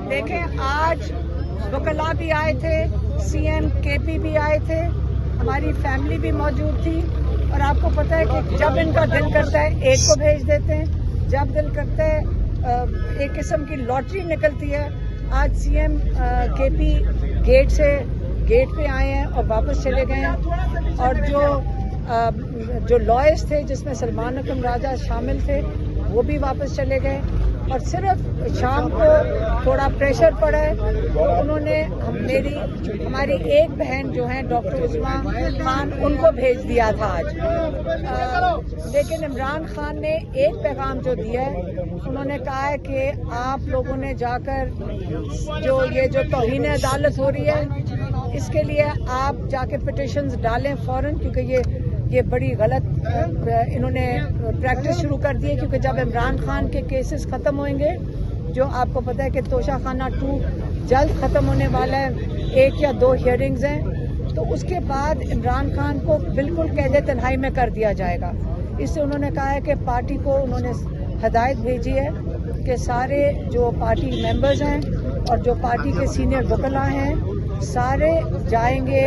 देखें आज वकला भी आए थे, CM KP भी आए थे, हमारी फैमिली भी मौजूद थी। और आपको पता है कि जब इनका दिल करता है एक को भेज देते हैं, जब दिल करता है एक किस्म की लॉटरी निकलती है। आज CM KP गेट पे आए हैं और वापस चले गए हैं। और जो लॉयर्स थे जिसमें सलमान अकरम राजा शामिल थे वो भी वापस चले गए। और सिर्फ शाम को थोड़ा प्रेशर पड़ा है तो उन्होंने हमारी एक बहन जो है डॉक्टर उस्मा खान उनको भेज दिया था आज। लेकिन इमरान खान ने एक पैगाम जो दिया है, उन्होंने कहा है कि आप लोगों ने जाकर जो तौहीन अदालत हो रही है इसके लिए आप जाके पिटिशंस डालें फौरन, क्योंकि ये बड़ी गलत इन्होंने प्रैक्टिस शुरू कर दी है। क्योंकि जब इमरान खान के केसेस ख़त्म होंगे, जो आपको पता है कि तोशाखाना 2 जल्द ख़त्म होने वाला है, 1 या 2 हियरिंग्स हैं, तो उसके बाद इमरान खान को बिल्कुल कैद तन्हाई में कर दिया जाएगा। इससे उन्होंने कहा है कि पार्टी को उन्होंने हदायत भेजी है कि सारे जो पार्टी मेंबर्स हैं और जो पार्टी के सीनियर वकला हैं सारे जाएंगे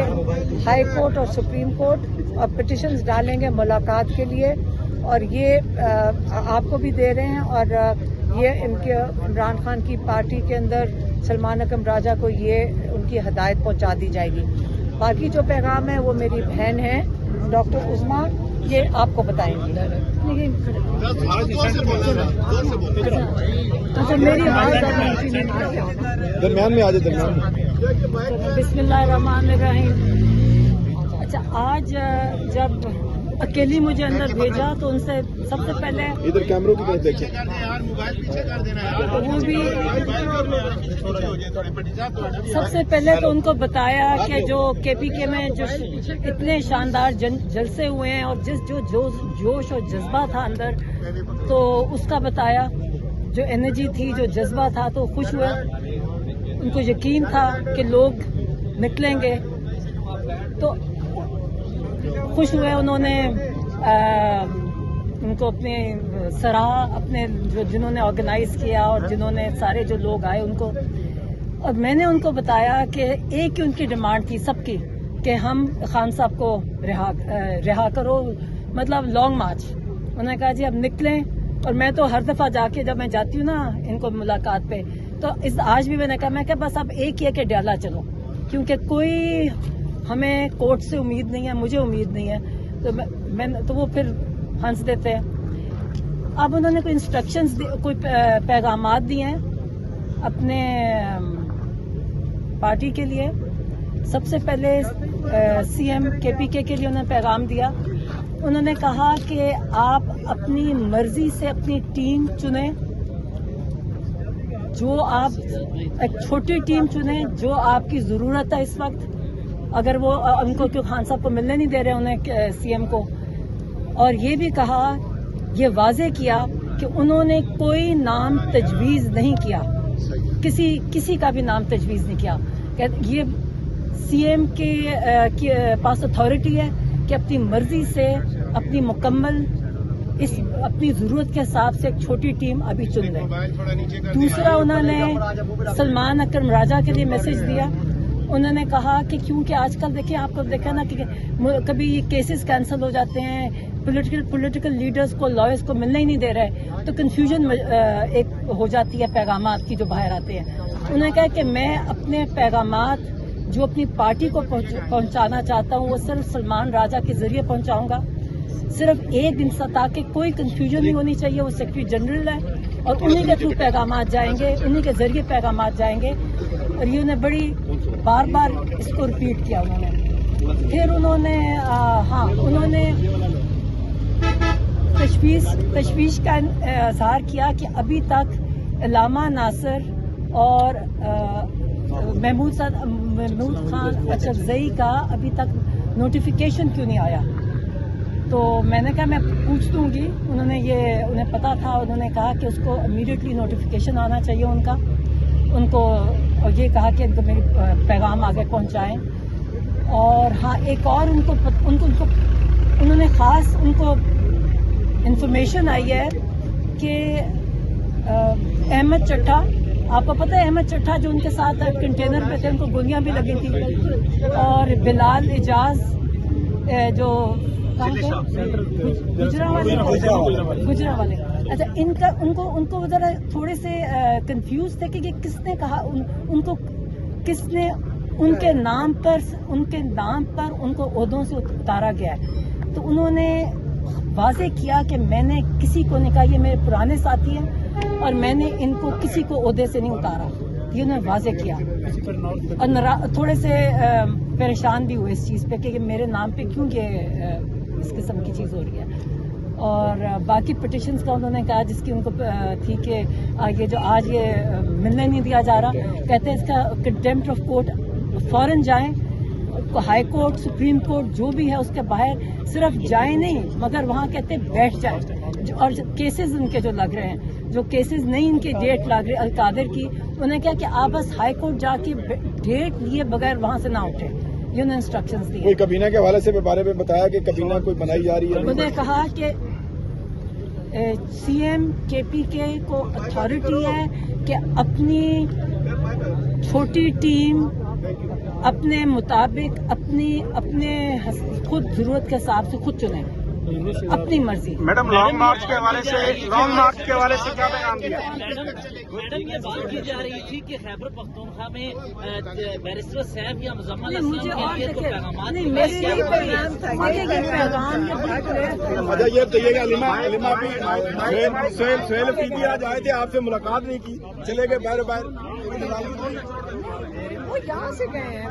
हाई कोर्ट और सुप्रीम कोर्ट और पिटिशंस डालेंगे मुलाकात के लिए। और ये आपको भी दे रहे हैं और ये इनके इमरान खान की पार्टी के अंदर सलमान अकरम राजा को ये उनकी हदायत पहुंचा दी जाएगी। बाकी जो पैगाम है वो मेरी बहन है डॉक्टर उस्मा, ये आपको बताएंगी। अच्छा मेरी दरमियान में आ जाए, दरमियान में। बिस्मिल्लाहिर्रहमानिर्रहीम। अच्छा आज जब अकेली मुझे अंदर भेजा तो उनसे सबसे पहले इधर कैमरों की तरफ देखें, वो भी सबसे पहले तो उनको बताया कि जो KPK में जो इतने शानदार जलसे हुए हैं और जो जोश और जज्बा था अंदर, तो उसका बताया। जो एनर्जी थी, जो जज्बा था, तो खुश हुए। उनको यकीन था कि लोग निकलेंगे तो खुश हुए। उन्होंने उनको अपने सराहा, अपने जिन्होंने ऑर्गेनाइज किया और जिन्होंने सारे जो लोग आए उनको। और मैंने उनको बताया कि एक ही उनकी डिमांड थी सबकी कि हम खान साहब को रिहा करो, मतलब लॉन्ग मार्च। उन्होंने कहा जी अब निकलें। और मैं तो हर दफ़ा जाके जब मैं जाती हूँ ना इनको मुलाकात पे, तो आज भी मैं कहा बस अब एक ही है कि डाला चलो, क्योंकि कोई हमें कोर्ट से उम्मीद नहीं है, मुझे उम्मीद नहीं है। तो वो फिर हंस देते हैं। अब उन्होंने कोई इंस्ट्रक्शंस कोई पैगामात दिए हैं अपने पार्टी के लिए। सबसे पहले CM KPK के लिए उन्होंने पैगाम दिया। उन्होंने कहा कि आप अपनी मर्जी से अपनी टीम चुने, जो आप एक छोटी टीम चुने जो आपकी ज़रूरत है इस वक्त। अगर वो उनको क्यों खान साहब को मिलने नहीं दे रहे उन्हें CM को। और ये भी कहा, ये वाजे किया कि उन्होंने कोई नाम तजवीज़ नहीं किया, किसी का भी नाम तजवीज़ नहीं किया। ये CM के पास अथॉरिटी है कि अपनी मर्जी से अपनी मुकम्मल अपनी ज़रूरत के हिसाब से एक छोटी टीम अभी चुन ले। दूसरा, उन्होंने सलमान अकरम राजा के लिए मैसेज दिया। उन्होंने कहा कि क्योंकि आजकल देखिए, आपको देखा ना कि कभी केसेस कैंसिल हो जाते हैं, पॉलिटिकल लीडर्स को, लॉयर्स को मिलने ही नहीं दे रहे, तो कन्फ्यूजन एक हो जाती है पैगामात की जो बाहर आते हैं। उन्होंने कहा कि मैं अपने पैगामात जो अपनी पार्टी को पहुंचाना चाहता हूं वो सिर्फ सलमान राजा के जरिए पहुंचाऊंगा, सिर्फ एक दिन से, ताकि कोई कंफ्यूजन नहीं होनी चाहिए। वो सेक्रेटरी जनरल है और उन्हीं के थ्रू पैगामात जाएंगे, उन्हीं के जरिए पैगामात जाएंगे। और ये उन्हें बड़ी बार बार इसको रिपीट किया उन्होंने। फिर उन्होंने उन्होंने तशवीश का इजहार किया कि अभी तक इलामा नासिर और महमूद खान अचरजई का अभी तक नोटिफिकेशन क्यों नहीं आया। तो मैंने कहा मैं पूछ दूंगी। उन्हें पता था। उन्होंने कहा कि उसको इमीडिएटली नोटिफिकेशन आना चाहिए उनको, और ये कहा कि इनको मेरी पैगाम आगे पहुंचाएं। और हाँ, एक और उन्होंने ख़ास उनको इंफॉर्मेशन आई है कि अहमद चट्टा آپ کو پتہ ہے احمد چٹھا جو ان کے ساتھ کنٹینر پہ تھے ان کو گولیاں بھی لگی تھی، اور بلال اجاز جو گجرا والے، اچھا ان کو ذرا تھوڑے سے کنفیوز تھے کہ یہ کس نے کہا، ان کو کس نے ان کے نام پر ان کو عہدوں سے اتارا گیا ہے. تو انہوں نے واضح کیا کہ میں نے کسی کو نہیں کہا، یہ میرے پرانے ساتھی ہیں اور میں نے ان کو کسی کو عہدے سے نہیں اتارا، یہ انہوں نے واضح کیا. اور تھوڑے سے پریشان بھی ہوئے اس چیز پہ کہ میرے نام پہ کیوں یہ اس قسم کی چیز ہو رہی ہے. اور باقی پٹیشنز کا انہوں نے کہا جس کی ان کو تھی کہ یہ جو آج یہ ملنے نہیں دیا جا رہا، کہتے ہیں اس کا کنٹیمپٹ آف کورٹ فوراً جائیں، ہائی کورٹ سپریم کورٹ جو بھی ہے اس کے باہر صرف جائیں نہیں مگر وہاں کہتے بیٹھ جائیں. اور کیسز ان کے جو لگ رہے ہیں، جو کیسز نہیں ان کی ڈیٹ لگ رہی القادر کی، انہوں نے کہا کہ آپ بس ہائی کورٹ جا کے ڈیٹ لیے بغیر وہاں سے نہ اٹھے. یہ انہوں نے انسٹرکشنز دیے. کوئی کابینہ کے حوالے سے بارے میں بتایا کہ کابینہ کوئی بنائی جا رہی ہے؟ انہوں نے کہا کہ سی ایم KPK کو اتھارٹی ہے کہ اپنی چھوٹی ٹیم اپنے مطابق اپنے خود ضرورت کے حساب سے خود چنیں، اپنی مرضی. میڈم لانگ مارچ کے حوالے سے کیا پیغام دیا؟ میڈم یہ بات کی جا رہی تھی کہ خیبر پختونخوا میں بیرسٹر سیف یا مزمل اچھا یہ بتائیے کہ علیمہ بھی سہیل افریدی آج آئے تھے، آپ سے ملاقات نہیں کی، چلے گئے باہر. وہ یہاں سے گئے ہیں.